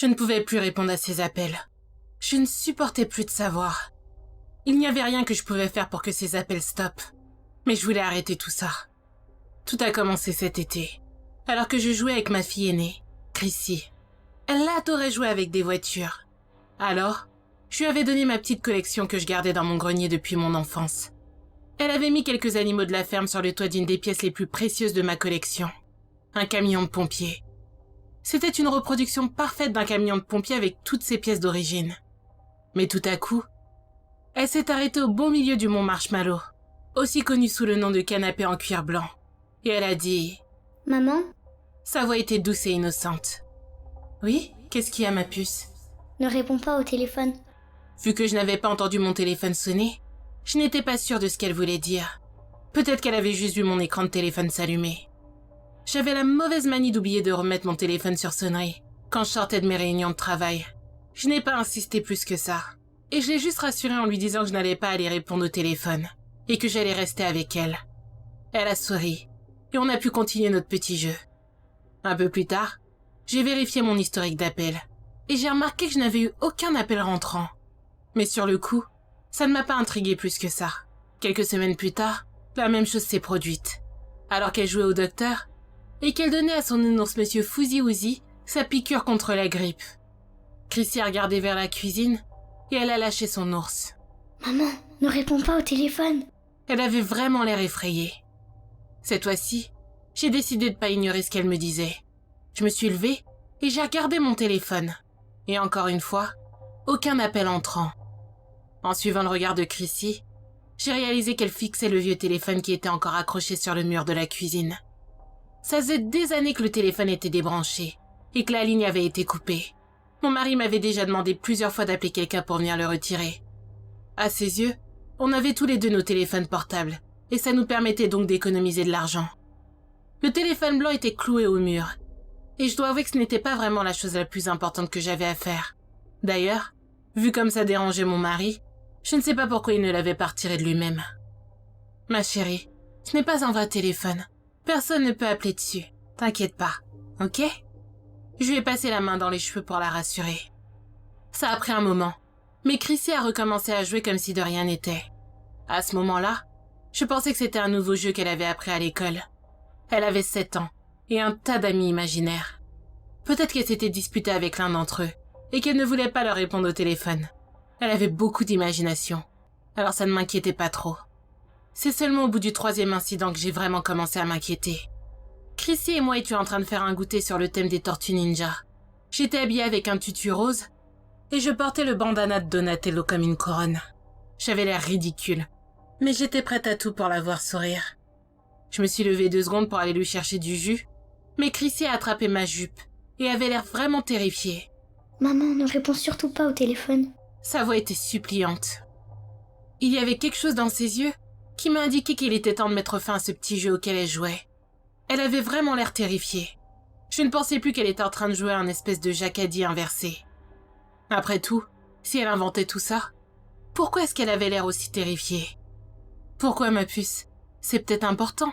Je ne pouvais plus répondre à ses appels. Je ne supportais plus de savoir. Il n'y avait rien que je pouvais faire pour que ces appels stoppent. Mais je voulais arrêter tout ça. Tout a commencé cet été, alors que je jouais avec ma fille aînée, Chrissy. Elle adorait jouer avec des voitures. Alors, je lui avais donné ma petite collection que je gardais dans mon grenier depuis mon enfance. Elle avait mis quelques animaux de la ferme sur le toit d'une des pièces les plus précieuses de ma collection. Un camion de pompier. C'était une reproduction parfaite d'un camion de pompier avec toutes ses pièces d'origine. Mais tout à coup, elle s'est arrêtée au beau milieu du mont Marshmallow, aussi connu sous le nom de canapé en cuir blanc. Et elle a dit... Maman, Sa voix était douce et innocente. Oui, qu'est-ce qu'il y a, ma puce? ne réponds pas au téléphone. Vu que je n'avais pas entendu mon téléphone sonner, je n'étais pas sûre de ce qu'elle voulait dire. Peut-être qu'elle avait juste vu mon écran de téléphone s'allumer. J'avais la mauvaise manie d'oublier de remettre mon téléphone sur sonnerie quand je sortais de mes réunions de travail. Je n'ai pas insisté plus que ça. Et je l'ai juste rassurée en lui disant que je n'allais pas aller répondre au téléphone et que j'allais rester avec elle. Elle a souri et on a pu continuer notre petit jeu. Un peu plus tard, j'ai vérifié mon historique d'appels et j'ai remarqué que je n'avais eu aucun appel rentrant. Mais sur le coup, ça ne m'a pas intriguée plus que ça. Quelques semaines plus tard, la même chose s'est produite. Alors qu'elle jouait au docteur et qu'elle donnait à son nounours Monsieur Fuzzy Wuzzy sa piqûre contre la grippe. Chrissy a regardé vers la cuisine et elle a lâché son ours. Maman, ne réponds pas au téléphone. Elle avait vraiment l'air effrayée. Cette fois-ci, j'ai décidé de ne pas ignorer ce qu'elle me disait. Je me suis levée et j'ai regardé mon téléphone. Et encore une fois, aucun appel entrant. En suivant le regard de Chrissy, j'ai réalisé qu'elle fixait le vieux téléphone qui était encore accroché sur le mur de la cuisine. Ça faisait des années que le téléphone était débranché et que la ligne avait été coupée. Mon mari m'avait déjà demandé plusieurs fois d'appeler quelqu'un pour venir le retirer. À ses yeux, on avait tous les deux nos téléphones portables et ça nous permettait donc d'économiser de l'argent. Le téléphone blanc était cloué au mur et je dois avouer que ce n'était pas vraiment la chose la plus importante que j'avais à faire. D'ailleurs, vu comme ça dérangeait mon mari, je ne sais pas pourquoi il ne l'avait pas retiré de lui-même. Ma chérie, ce n'est pas un vrai téléphone. Personne ne peut appeler dessus. T'inquiète pas, ok? Je lui ai passé la main dans les cheveux pour la rassurer. Ça a pris un moment, mais Chrissy a recommencé à jouer comme si de rien n'était. À ce moment-là, je pensais que c'était un nouveau jeu qu'elle avait appris à l'école. Elle avait 7 ans et un tas d'amis imaginaires. Peut-être qu'elle s'était disputée avec l'un d'entre eux et qu'elle ne voulait pas leur répondre au téléphone. Elle avait beaucoup d'imagination, alors ça ne m'inquiétait pas trop. C'est seulement au bout du 3e incident que j'ai vraiment commencé à m'inquiéter. Chrissy et moi étions en train de faire un goûter sur le thème des tortues ninja. J'étais habillée avec un tutu rose et je portais le bandana de Donatello comme une couronne. J'avais l'air ridicule, mais j'étais prête à tout pour la voir sourire. Je me suis levée 2 secondes pour aller lui chercher du jus, mais Chrissy a attrapé ma jupe et avait l'air vraiment terrifiée. Maman, ne réponds surtout pas au téléphone. Sa voix était suppliante. Il y avait quelque chose dans ses yeux qui m'a indiqué qu'il était temps de mettre fin à ce petit jeu auquel elle jouait. Elle avait vraiment l'air terrifiée. Je ne pensais plus qu'elle était en train de jouer à un espèce de jacadie inversé. Après tout, si elle inventait tout ça, pourquoi est-ce qu'elle avait l'air aussi terrifiée? Pourquoi, ma puce? C'est peut-être important.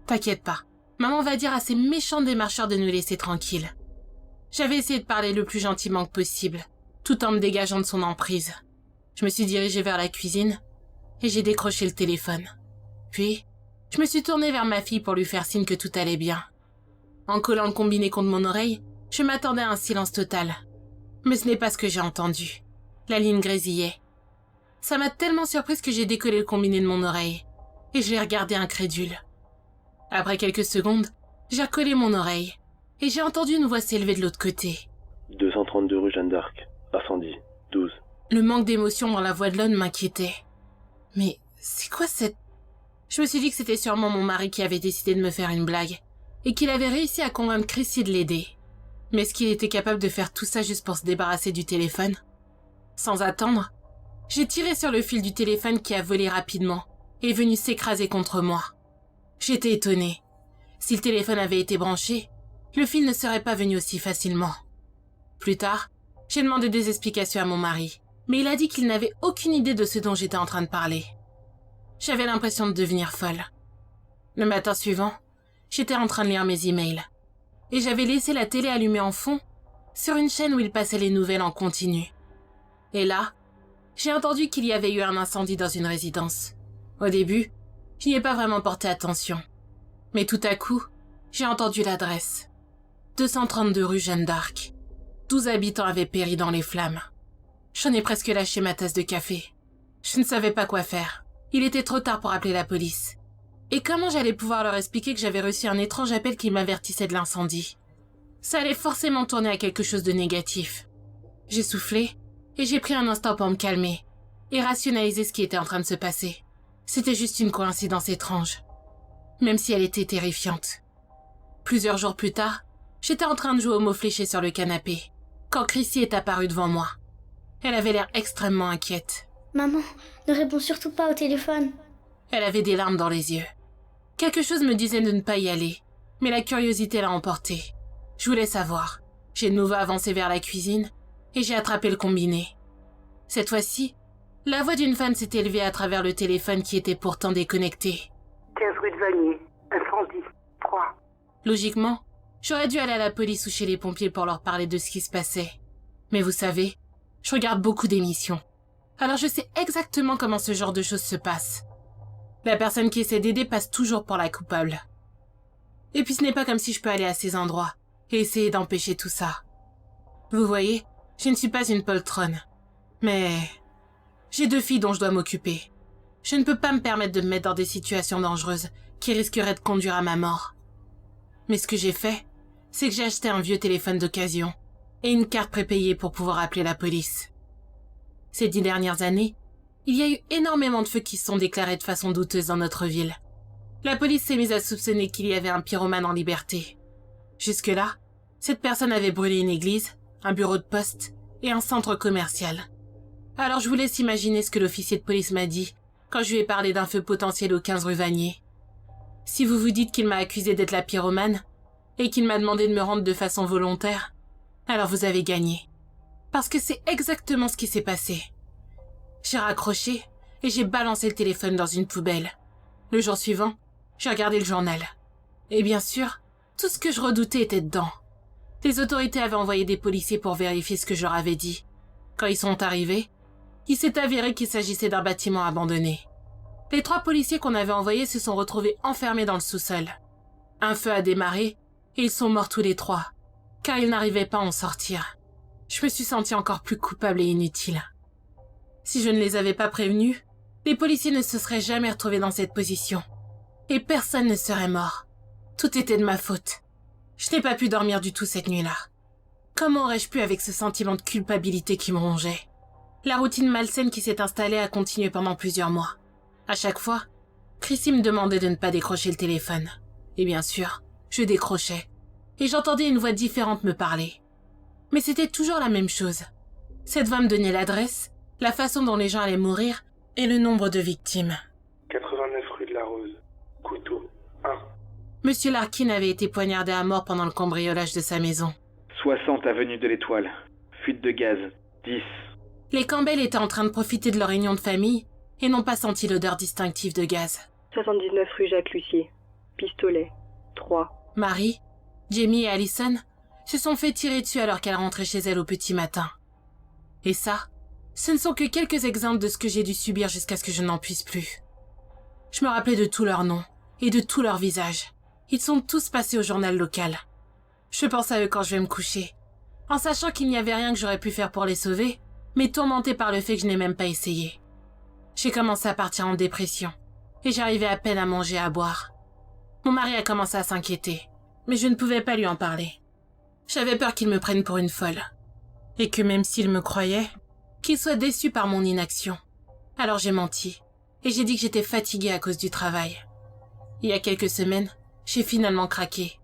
T'inquiète pas, maman va dire à ces méchants démarcheurs de nous laisser tranquilles. J'avais essayé de parler le plus gentiment que possible, tout en me dégageant de son emprise. Je me suis dirigée vers la cuisine et j'ai décroché le téléphone. Puis, je me suis tournée vers ma fille pour lui faire signe que tout allait bien. En collant le combiné contre mon oreille, je m'attendais à un silence total. Mais ce n'est pas ce que j'ai entendu. La ligne grésillait. Ça m'a tellement surprise que j'ai décollé le combiné de mon oreille et je l'ai regardé incrédule. Après quelques secondes, j'ai recollé mon oreille et j'ai entendu une voix s'élever de l'autre côté. 232 rue Jeanne d'Arc, incendie, 12. Le manque d'émotion dans la voix de l'homme m'inquiétait. Mais c'est quoi cette... Je me suis dit que c'était sûrement mon mari qui avait décidé de me faire une blague et qu'il avait réussi à convaincre Chrissy de l'aider. Mais est-ce qu'il était capable de faire tout ça juste pour se débarrasser du téléphone? Sans attendre, j'ai tiré sur le fil du téléphone qui a volé rapidement et est venu s'écraser contre moi. J'étais étonnée. Si le téléphone avait été branché, le fil ne serait pas venu aussi facilement. Plus tard, j'ai demandé des explications à mon mari, mais il a dit qu'il n'avait aucune idée de ce dont j'étais en train de parler. J'avais l'impression de devenir folle. Le matin suivant, j'étais en train de lire mes emails. Et j'avais laissé la télé allumée en fond sur une chaîne où il passait les nouvelles en continu. Et là, j'ai entendu qu'il y avait eu un incendie dans une résidence. Au début, je n'y ai pas vraiment porté attention. Mais tout à coup, j'ai entendu l'adresse. 232 rue Jeanne d'Arc. 12 habitants avaient péri dans les flammes. J'en ai presque lâché ma tasse de café. Je ne savais pas quoi faire. Il était trop tard pour appeler la police. Et comment j'allais pouvoir leur expliquer que j'avais reçu un étrange appel qui m'avertissait de l'incendie? Ça allait forcément tourner à quelque chose de négatif. J'ai soufflé et j'ai pris un instant pour me calmer et rationaliser ce qui était en train de se passer. C'était juste une coïncidence étrange, même si elle était terrifiante. Plusieurs jours plus tard, j'étais en train de jouer au mot fléché sur le canapé, quand Chrissy est apparue devant moi. Elle avait l'air extrêmement inquiète. Maman, ne réponds surtout pas au téléphone. Elle avait des larmes dans les yeux. Quelque chose me disait de ne pas y aller, mais la curiosité l'a emporté. Je voulais savoir. J'ai de nouveau avancé vers la cuisine et j'ai attrapé le combiné. Cette fois-ci, la voix d'une femme s'est élevée à travers le téléphone qui était pourtant déconnecté. 15 rue de Vanier, incendie, 3. Logiquement, j'aurais dû aller à la police ou chez les pompiers pour leur parler de ce qui se passait. Mais vous savez, je regarde beaucoup d'émissions. Alors je sais exactement comment ce genre de choses se passe. La personne qui essaie d'aider passe toujours pour la coupable. Et puis ce n'est pas comme si je peux aller à ces endroits et essayer d'empêcher tout ça. Vous voyez, je ne suis pas une poltronne. Mais j'ai 2 filles dont je dois m'occuper. Je ne peux pas me permettre de me mettre dans des situations dangereuses qui risqueraient de conduire à ma mort. Mais ce que j'ai fait, c'est que j'ai acheté un vieux téléphone d'occasion et une carte prépayée pour pouvoir appeler la police. Ces 10 dernières années, il y a eu énormément de feux qui se sont déclarés de façon douteuse dans notre ville. La police s'est mise à soupçonner qu'il y avait un pyromane en liberté. Jusque-là, cette personne avait brûlé une église, un bureau de poste et un centre commercial. Alors je vous laisse imaginer ce que l'officier de police m'a dit quand je lui ai parlé d'un feu potentiel au 15 rue Vanier. Si vous vous dites qu'il m'a accusé d'être la pyromane et qu'il m'a demandé de me rendre de façon volontaire, alors vous avez gagné. Parce que c'est exactement ce qui s'est passé. J'ai raccroché et j'ai balancé le téléphone dans une poubelle. Le jour suivant, j'ai regardé le journal. Et bien sûr, tout ce que je redoutais était dedans. Les autorités avaient envoyé des policiers pour vérifier ce que je leur avais dit. Quand ils sont arrivés, il s'est avéré qu'il s'agissait d'un bâtiment abandonné. Les 3 policiers qu'on avait envoyés se sont retrouvés enfermés dans le sous-sol. Un feu a démarré et ils sont morts tous les 3, car ils n'arrivaient pas à en sortir. Je me suis sentie encore plus coupable et inutile. Si je ne les avais pas prévenus, les policiers ne se seraient jamais retrouvés dans cette position. Et personne ne serait mort. Tout était de ma faute. Je n'ai pas pu dormir du tout cette nuit-là. Comment aurais-je pu avec ce sentiment de culpabilité qui me rongeait? La routine malsaine qui s'est installée a continué pendant plusieurs mois. À chaque fois, Chrissy me demandait de ne pas décrocher le téléphone. Et bien sûr, je décrochais. Et j'entendais une voix différente me parler. Mais c'était toujours la même chose. Cette voix me donnait l'adresse, la façon dont les gens allaient mourir et le nombre de victimes. 89 rue de la Rose. Couteau, 1. Monsieur Larkin avait été poignardé à mort pendant le cambriolage de sa maison. 60 avenue de l'Étoile. Fuite de gaz. 10. Les Campbell étaient en train de profiter de leur réunion de famille et n'ont pas senti l'odeur distinctive de gaz. 79 rue Jacques Lussier. Pistolet, 3. Marie, Jamie et Allison se sont fait tirer dessus alors qu'elle rentrait chez elle au petit matin. Et ça, ce ne sont que quelques exemples de ce que j'ai dû subir jusqu'à ce que je n'en puisse plus. Je me rappelais de tous leurs noms et de tous leurs visages. Ils sont tous passés au journal local. Je pense à eux quand je vais me coucher, en sachant qu'il n'y avait rien que j'aurais pu faire pour les sauver, mais tourmentée par le fait que je n'ai même pas essayé. J'ai commencé à partir en dépression, et j'arrivais à peine à manger et à boire. Mon mari a commencé à s'inquiéter, mais je ne pouvais pas lui en parler. J'avais peur qu'il me prenne pour une folle, et que même s'il me croyait, qu'il soit déçu par mon inaction. Alors j'ai menti, et j'ai dit que j'étais fatiguée à cause du travail. Il y a quelques semaines, j'ai finalement craqué.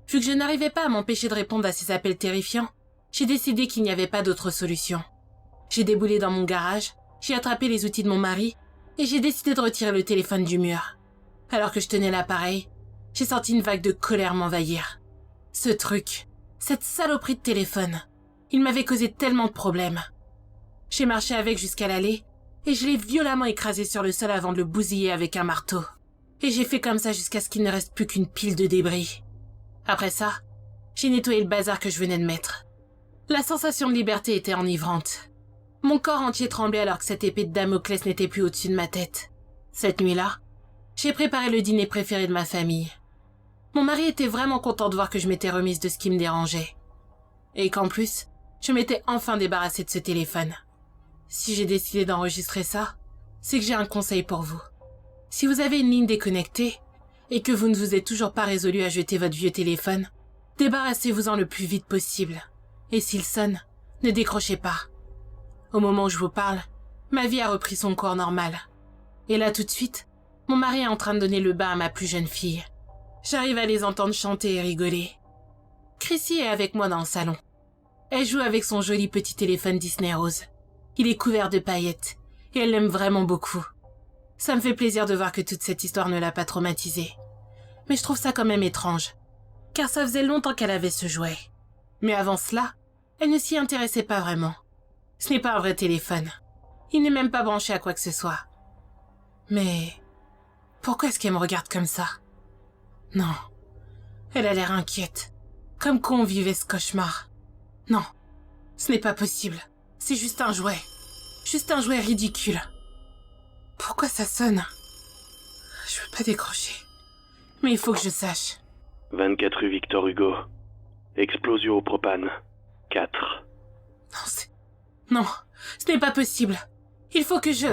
Vu que je n'arrivais pas à m'empêcher de répondre à ces appels terrifiants, j'ai décidé qu'il n'y avait pas d'autre solution. J'ai déboulé dans mon garage, j'ai attrapé les outils de mon mari, et j'ai décidé de retirer le téléphone du mur. Alors que je tenais l'appareil, j'ai senti une vague de colère m'envahir. Ce truc, cette saloperie de téléphone, il m'avait causé tellement de problèmes. J'ai marché avec jusqu'à l'allée, et je l'ai violemment écrasé sur le sol avant de le bousiller avec un marteau. Et j'ai fait comme ça jusqu'à ce qu'il ne reste plus qu'une pile de débris. Après ça, j'ai nettoyé le bazar que je venais de mettre. La sensation de liberté était enivrante. Mon corps entier tremblait alors que cette épée de Damoclès n'était plus au-dessus de ma tête. Cette nuit-là, j'ai préparé le dîner préféré de ma famille. Mon mari était vraiment content de voir que je m'étais remise de ce qui me dérangeait. Et qu'en plus, je m'étais enfin débarrassée de ce téléphone. Si j'ai décidé d'enregistrer ça, c'est que j'ai un conseil pour vous. Si vous avez une ligne déconnectée, et que vous ne vous êtes toujours pas résolu à jeter votre vieux téléphone, débarrassez-vous-en le plus vite possible. Et s'il sonne, ne décrochez pas. Au moment où je vous parle, ma vie a repris son cours normal. Et là tout de suite, mon mari est en train de donner le bain à ma plus jeune fille. J'arrive à les entendre chanter et rigoler. Chrissy est avec moi dans le salon. Elle joue avec son joli petit téléphone Disney Rose. Il est couvert de paillettes, et elle l'aime vraiment beaucoup. Ça me fait plaisir de voir que toute cette histoire ne l'a pas traumatisée. Mais je trouve ça quand même étrange, car ça faisait longtemps qu'elle avait ce jouet. Mais avant cela, elle ne s'y intéressait pas vraiment. Ce n'est pas un vrai téléphone. Il n'est même pas branché à quoi que ce soit. Mais pourquoi est-ce qu'elle me regarde comme ça? Non, elle a l'air inquiète, comme qu'on vivait ce cauchemar. Non, ce n'est pas possible. C'est juste un jouet ridicule. Pourquoi ça sonne? Je veux pas décrocher. Mais il faut que je sache. 24 rue Victor Hugo. Explosion au propane. 4. Non, ce n'est pas possible. Il faut que je...